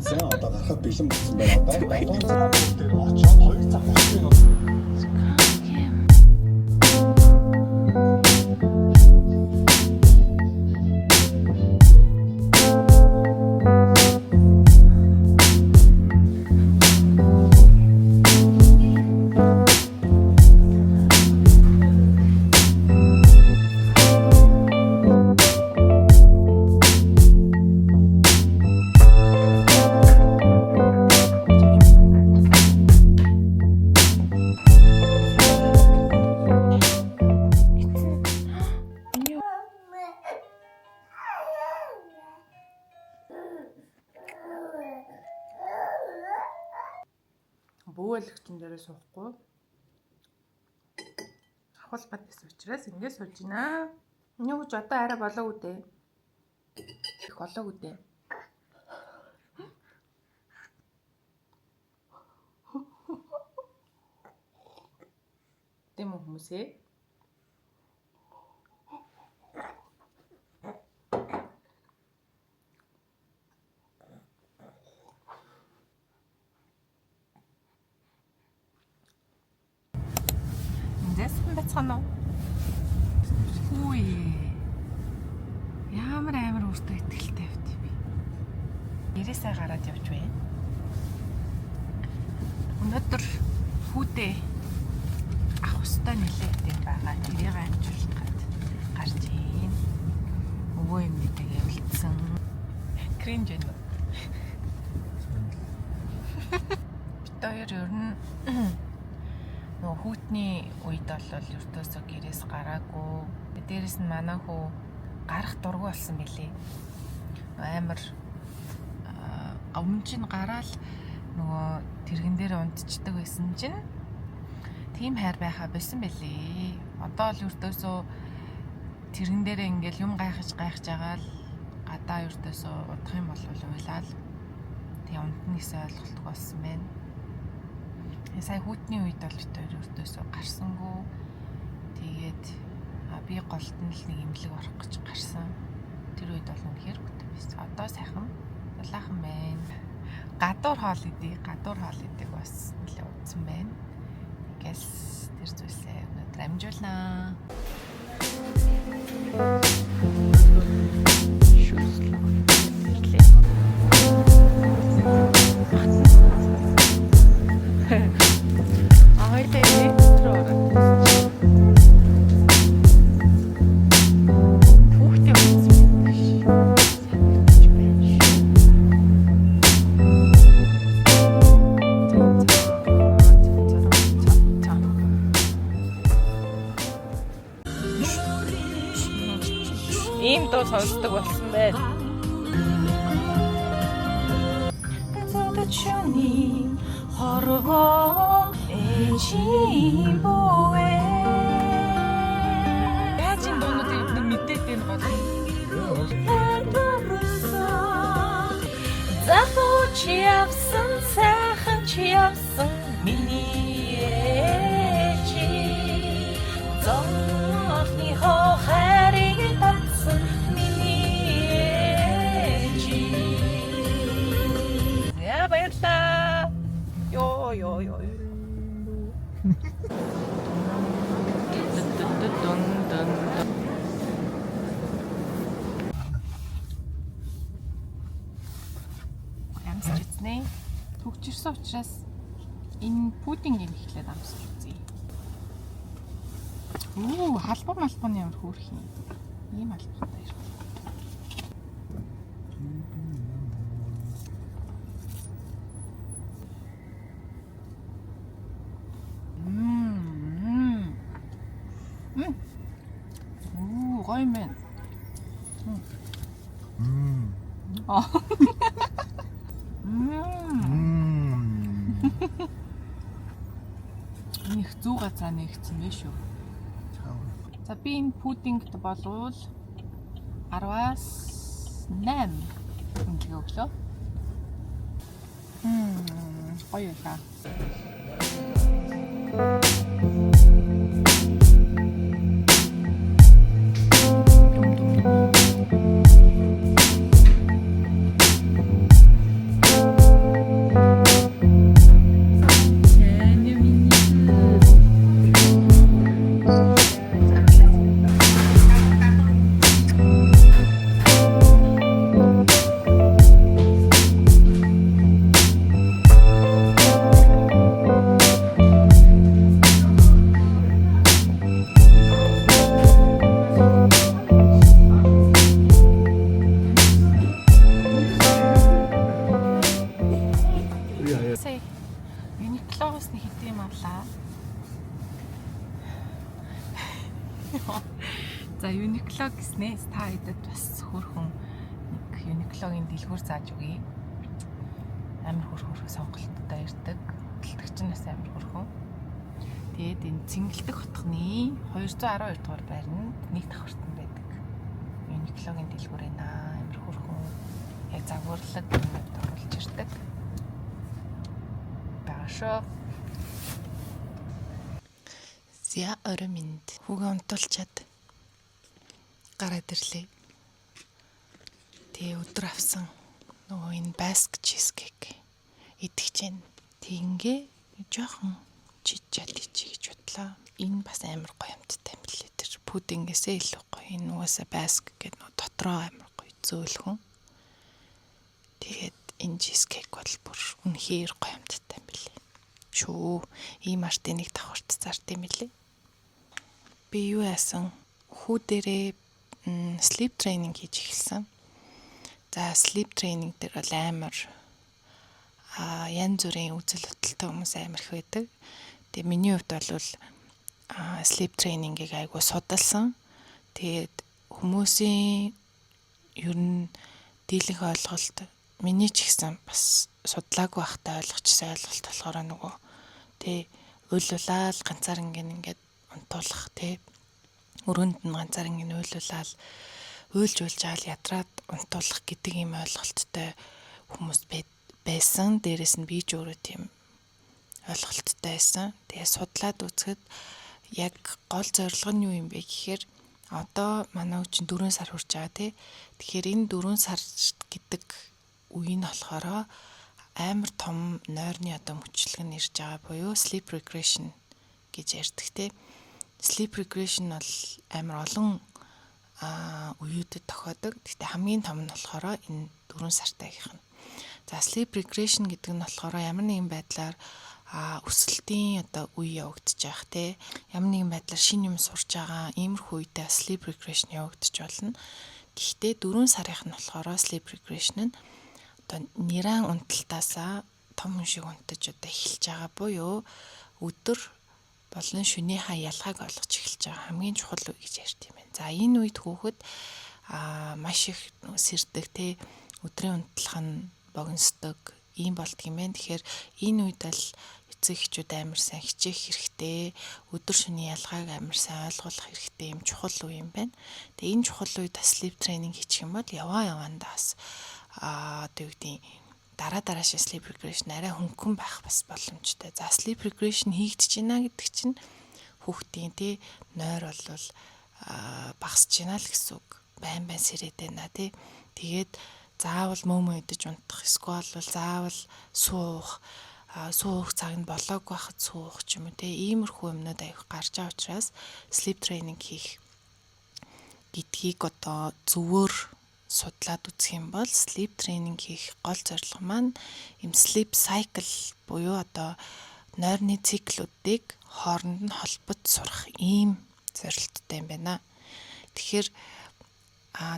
хийгдсэн. Одоо гарахад бэлэн болсон байна. Одоо бадуун цараа дээр очоод 2 цаг болсон юм. Бөөлөгчөн дээрээ суухгүй. Ахвал бат гэсэн учраас ингэ сууж байна. Юу гэж одоо арай болоогүй дээ. Их болоогүй дээ. Тэм хүмүүсээ бацгаана. Хүй. Ямар амар өөртөө итгэлтэй байв би. Ирээсээ гараад явж байна. Өнөөдөр хүүдээ авах ёстой нэлээд юм байгаа. Тэрийг амжуулахад гарч ийн. Өвөө юм гэдэг явуулсан. Кринж энэ. Бид хоёр ер нь нөгөө хүүтний үед бол ертөөсөө гэрээс гараагүй. Дээрээс нь манай хүү гарах дургүй болсон билий. Амар өмнө чинь гараал нөгөө тэрэгэн дээр унтчихдаг байсан чинь тийм хайр байхаа байсан билий. Одоо л ертөөсөө тэрэгэн дээр ингээл юм гайхаж байгаа л гадаа ертөөсөө удах юм бол уйлаад тэгээ унтна гэсэн ойлголт болсон байна. Сая хүүтний үед бол бид хоёр өртөөсөө гарсангүй. Тэгээд би голт нь л нэг имлэг орох гэж гарсан. Тэр үед бол үнэхээр хөтөн байсан. Одоо сайхан дулаахан байна. Гадуур хоол идэг бас нэлээ удсан байна. Тэгээс тэр зүйлсээ өнөөдөр амжуулнаа. Ийм дуу сонсдог болсон байна. Хорвоо эжибоэ. Яаж энэ дуунуудыг бид мэдээд байна бол. Захочи авсан сайхан чи авсан миний эжи. Зохны хохарыг татсан миний эжи. Я баярлалаа. Йоо. Амсч үзнэ. Төгчөрсөн учраас энэ пудингийг ихлээд амсч үзье. Халбан ямар хөөрх юм. Ийм халбантай юм. Гоё мен. Них зүү газар нэгцэн бэ шүү. За би энэ пудингт болвол 10-аас 8 үнэлгээ өглөө. Гоё та. За Uniqlo гэснээс та хэдэд бас хөөрхөн нэг Uniqlo-гийн дэлгүүр зааж өгье. Амар хөөрхөн сонголттой ирдэг. Хөдөлгөгч нь бас амар хөөрхөн. Тэгээд энэ Цэнгэлдэх хотхны 212 дугаар байранд нэг давхартан байдаг. Uniqlo-гийн дэлгүүр ээ амар хөөрхөн. Яг загварлаг юмд оруулж ирдэг. Баашаа. Зя өрөмөнд хүүгээ унтуулчаад гараад ирлээ. Тэгээ өдөр авсан нөгөө энэ баск чизкейк идэх чинь тийгээ жоохон чичээд ичи гэж бодлоо. Энэ бас амар гоё юмтай юм билээ. Тэр пудингээсээ илүү гоё. Энэ угаасаа баск гэдэг нөгөө дотроо амар гоё зөөлхөн. Тэгээд энэ чизкейк бол бүр үнэхээр гоё юмтай юм билээ. Шүү, ийм артын нэг давхарт зард юм билээ. Би юу яасан? Хүү дээрээ sleep training хийж эхэлсэн. За sleep training дээр бол амар янз бүрийн үзэл бодолтой хүмүүс амар их байдаг. Тэгээ миний хувьд бол sleep training-ийг айгуу судалсан. Тэгээд хүмүүсийн ер нь дийлэнх ойлголт миний ч ихсэн бас судлаагүй байхдаа ойлгочихсан ойлголт болохоор нөгөө тий уйлуулаад ганцаар ингээд унтуулах тий өрөөнд нь ганцаар ингэ уйлуулаад уйлж аал ядраад унтуулах гэдэг ийм ойлголттой хүмүүс байсан. Дээрээс нь би ч өөрөө тийм ойлголттой байсан. Тэгээ судлаад үзэхэд яг гол зорилго нь юу юм бэ гэхээр одоо манай үчин 4 сар хүрч байгаа тий. Тэгэхээр энэ 4 сар гэдэг үе нь болохоор амар том нойрны одоо мөчлөг нь ирж байгаа буюу sleep regression гэж ярьдаг тий. Sleep regression бол амар олон үеүүдэд тохиодог. Гэхдээ хамгийн том нь болохоор энэ 4 сартаагийнх нь. За sleep regression гэдэг нь болохоор ямар нэгэн байдлаар өсөлтийн одоо үе явагдаж байгаа те. Ямар нэгэн байдлаар шинэ юм сурж байгаа иймэрхүү үедээ sleep regression явагдаж болно. Гэхдээ 4 сарынх нь болохоор sleep regression нь одоо нэрэн унталтаасаа том шиг унтаж одоо эхэлж байгаа буюу өдөр болон шөнийхаа ялгааг олгож эхэлж байгаа хамгийн чухал үе гэж ярьд юм байна. За энэ үед хүүхэд маш их сэрдэг те өдрийн унтлах нь богиносдог ийм болдго юм байна. Тэгэхээр энэ үед л эцэг эхчүүд амар сайн хичээх хэрэгтэй. Өдөр шөнийн ялгааг амар сайн ойлгох хэрэгтэй юм чухал үе юм байна. Тэгээ энэ чухал үед sleep training хийчих юм бол яваандаас одоо юу гэдэг дараашаа sleep regression арай хөнгөн байх бас боломжтой. За sleep regression хийгдэж байна гэдэг чинь хүүхдийн тий нойр бол багасж байна л гэсэн үг. Байн сэрээд байна тий. Тэгээд заавал мөмө идэж унтах, эсвэл заавал суух цаг нь болоог байхад суух ч юм уу тий. Иймэрхүү юмнууд аяг гарч байгаа учраас sleep training хийх гэдгийг одоо зөвөр судлаад үзэх юм бол sleep training хийх гол зорилго маань им sleep cycle буюу одоо нойрны циклүүдийг хооронд нь холбож сурах ийм зорилттой юм байна. Тэгэхээр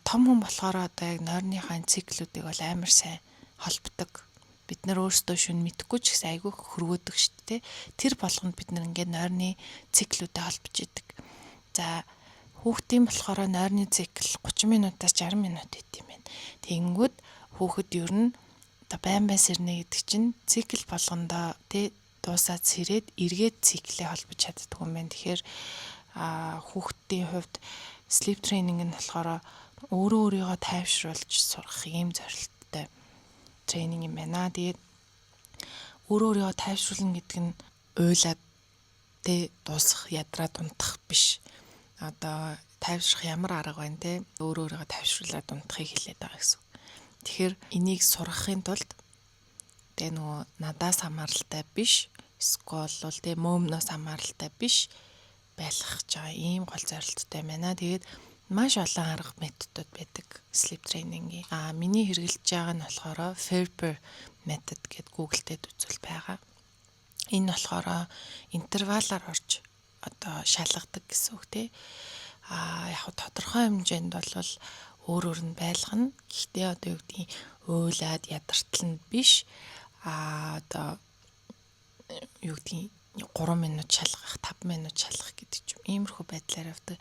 том хүн болохоор одоо яг нойрныхаа циклүүдийг бол амар сайн холбдог. Бид нар өөрсдөө шүн мэдэхгүй ч гэсэн айгүй хөрвөөдөг шүү дээ. Тэр болгонд бид нар ингээд нойрны циклүүдэд холбож идэг. За хүүхдийн болохоор нойрны цикл 30 минутаас 60 минут байт юм байна. Тэнгүүд хүүхэд ер нь одоо байн сэрнэ гэдэг чинь цикл болгондоо тий дуусаад сэрээд эргээд циклээ холбож чаддаг юм байна. Тэгэхээр хүүхдийн хувьд sleep training нь болохоор өөрийгөө тайвшруулж сурах ийм зорилттой тренинг юм байна. Тэгээд өөрийгөө тайвшруулна гэдэг нь уйлаад тий дуусах, ядраад унтах биш. Одоо тайвшрах ямар арга байна те өөрийгөө тайвшруулад унтахыг хэлээд байгаа гэсэн. Тэгэхээр энийг сургахын тулд тэгээ нөгөө надаас хамааралтай биш, эсвэл тэгээ мөмнөөс хамааралтай биш байлгах гэж байгаа ийм гол зорилттой байна. Тэгээд маш олон арга методууд байдаг sleep training-ийн. Миний хэрэгжилж байгаа нь болохоор Ferber method гэдэг Google дээр үзвэл байгаа. Энэ болохоор интервалаар орж одоо шалгадаг гэсэн үг тий. Яг тодорхой хэмжээнд бол өөр нь байлгана. Гэхдээ одоо юу гэдгийг уйлаад ядартал нь биш. Одоо юу гэдгийг 3 минут шалгах, 5 минут шалгах гэдэг ч юм иймэрхүү байдлаар явдаг.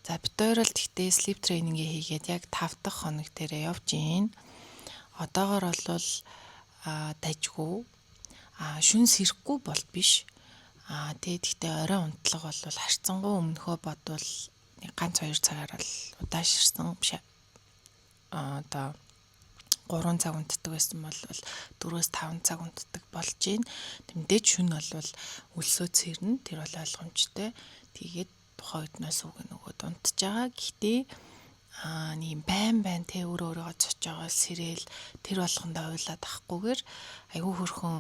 За бид хоёр л тэгтээ sleep training-ийг хийгээд яг 5 дахь хоног дээрээ явж гин. Одоогоор бол дайггүй шүнс ирэхгүй бол биш. Тэгээд гэхдээ орой унтлага бол харьцангуй өмнөхөө бодвол ганц 2 цагаар бол удааширсан биш. Одоо 3 цаг унтдаг байсан бол 4-5 цаг унтдаг болж гин. Тэмдээд шүн бол өлсөө цэрнэ. Тэр бол ойлгомжтой. Тэгээд тухайн үднээс үг нөгөөд унтж байгаа. Гэхдээ нэг байн тэ өөрөөгөө цоч байгаа сэрэл тэр болгондоо уйлаад ахгүйгээр айгүй хөрхөн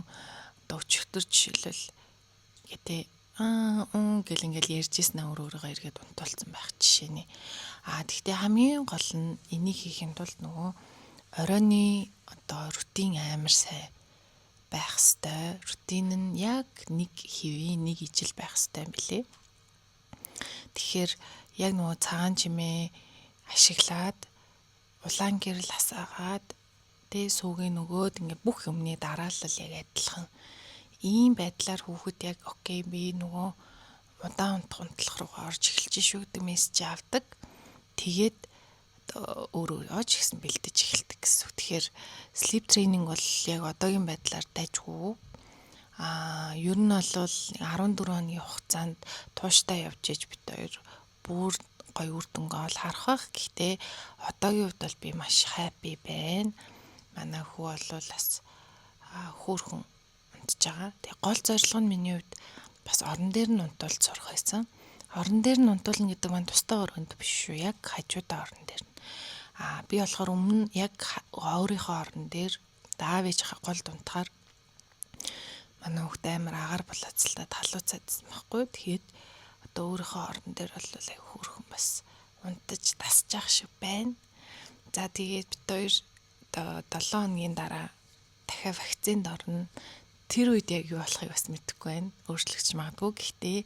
одоо өчигдөр жишээлбэл гэдэг гэл ингээл ярьжсэн өөрөөгөө эргээд унтуулсан байх жишээний. Тэгтээ хамгийн гол нь энийг хийхин тулд нөгөө оройны одоо рутин амар сайн байх ёстой. Рутин нь яг нэг хэвийн нэг ижил байх ёстой юм билэ. Тэгэхээр яг нөгөө цагаан чимээ ашиглаад улаан гэрэл асаагаад тэ сүүгийн нөгөөд ингээ бүх юмны дараалал яг адилхан. Ийм байдлаар хүүхэд яг окей би нөгөө удаан унтлах руу орж эхэлж шүү гэдэг мессеж авдаг. Тэгээд өөрөө яж гэсэн бэлдэж эхэлдэг гэсэн. Тэгэхээр sleep training бол яг одоогийн байдлаар дайггүй. Ер нь бол 14 хоногийн хугацаанд тууштай явж иж бид хоёр бүр гоё үр дүнгээ ол харах бах. Гэхдээ одоогийн үед бол би маш happy байна. Манай хүү бол бас хөөрхөн унтж байгаа. Тэгээ гол зорилго нь миний хувьд бас орон дээр нь унтуулж сурах байсан. Орон дээр нь унтуулна гэдэг маань тустай өргөнд биш шүү. Яг хажуудаа орон дээр. Би болохоор өмнө яг өөрийнхөө орон дээр даав ээж голд унтахаар манай хүүхд амар агаар болоцолтой талууцаадсан байхгүй. Тэгээд одоо өөрийнхөө орон дээр бол аяг хөөрхөн бас унтаж тасж явах шиг байна. За тэгээд бид хоёр одоо 7 хоногийн дараа дахиад вакцинд орно. Тэр үед яг юу болохыг бас мэдэхгүй байна. Өөрчлөгдөж магадгүй. Гэхдээ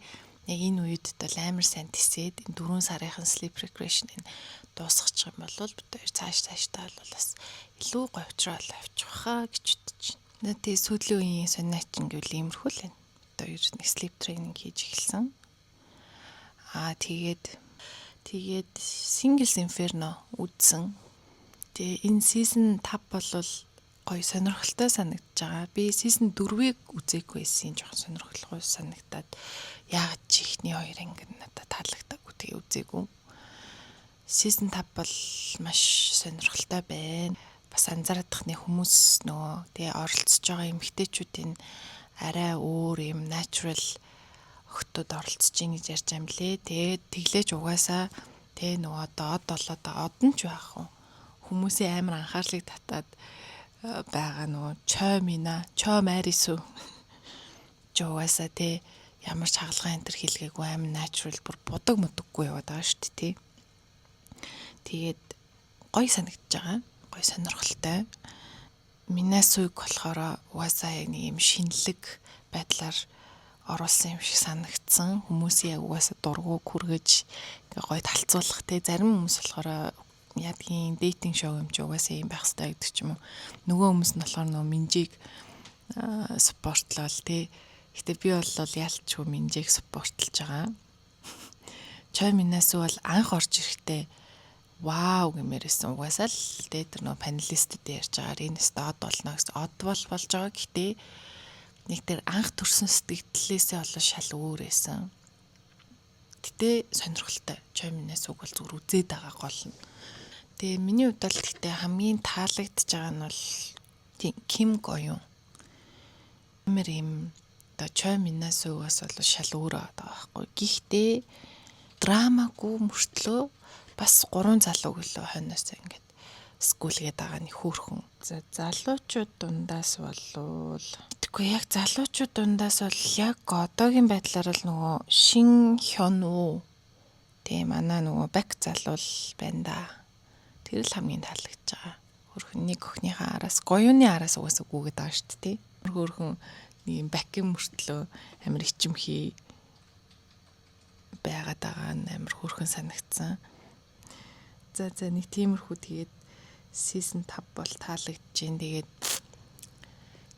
яг энэ үед бол амар сайн тисээд энэ 4 сарынхан sleep regression-ыг дуусгачих юм бол бид хоёр цаашдаа бол бас илүү гоё уучрал авчих واخа гэж бодож байна. Тэгээ сүүлийн үеийн сонирч ингээл иймэрхүү л байна. Бид хоёр нэг sleep training хийж эхэлсэн. Тэгээд Singles Inferno үзсэн. Тэгээ энэ season 5 бол гоё сонирхолтой санагдаж байгаа. Би season 4-ийг үзээгүй байсан, жоохон сонирхолтой санагдаад яагаад ч ихний хоёр ингэ надад таалагдаагүй тэгээ үзээгүй. Season 5 бол маш сонирхолтой байна. Бас анзаарадахны хүмүүс нөгөө тэгээ оролцож байгаа эмэгтэйчүүдийн арай өөр юм natural охтууд оролцож ийн гэж ярьж юм лээ. Тэгээд тэглэж угаасаа тэгээ нөгөө од нь ч байх уу. Хүмүүсийн амар анхаарлыг татаад байгаа нөгөө чой марису жугаасаа тэ ямар ч хагалгаа энэ төр хийлгээгүй амар natural бүр будаг мудаггүй яваад байгаа шүү дээ. Тэгээд гоё санагдаж байгаа. Гоё сонирхолтой. Минасуйг болохоор угаасаа яг нэг юм шинэлэг байдлаар оруулсан юм шиг санагдсан. Хүмүүсийн яг угаасаа дургуг хүргэж гоё талцуулах те зарим хүмүүс болохоор ядгийн дейтинг шоу юм чи угаасаа юм байх хэрэгтэй гэдэг ч юм уу. Нөгөө хүмүүс нь болохоор нөгөө минжийг спортлол те. Гэтэ би бол ялчгүй минжийг спортлж байгаа. Чой минасу бол анх орж ирэхдээ вау гэмээрсэн. Угаасаа л те тэр нөгөө панелистүүд ярьж байгаагаар энэ өстө од болно гэсэн. Од болж байгаа. Гэтэ нэг тэр анх төрсөн сэтгэлдлээсээ болоо шал өөр байсан. Гэтэ сонирхолтой. Чой минасуг бол зүгээр үзээд байгаа гол нь. Тэгээ миний хувьд бол гэхдээ хамгийн таалагдж байгаа нь бол Ким Гоён. Ямар юм одоо чой минасугаас бол шал өөр байгаа байхгүй. Гэхдээ драмагүй мөртлөө бас 3 залуу гэлөө хойноос ингээд скүүлгээд байгаа нэг хөөрхөн. За залуучууд дундаас болвол тэгэхгүй яг залуучууд дундаас бол яг одоогийн байдлаар л нөгөө Шин Хён уу. Тэгээ манай нөгөө бак залуу байна да. Тэр л хамгийн таалагдж байгаа. Хөрхөн нэг охиныхаа араас гоёны араас угаасаа гүгээд байгаа шүү дээ. Хөрхөн нэг юм бакин мөртлөө амар ичимхий байгаад байгаа нь амар хөрхөн санагдсан. За нэг тиймэрхүү тэгээд season 5 бол таалагдж байна. Тэгээд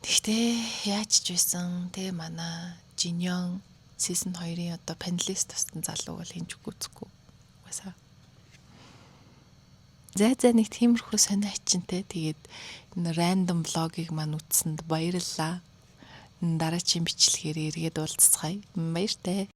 Тэгтээ яаж ч байсан те манай Жинён season 2-ын одоо панелист тусдан залуу бол хинж гүцэхгүй. Угаасаа. За нэг тиймэрхүү сонио ачинтэй тэгээд энэ random vlog-ыг маань үзсэнд баярлалаа. Дараагийн бичлэгээр эргээд уулзцгаая. Баяртай.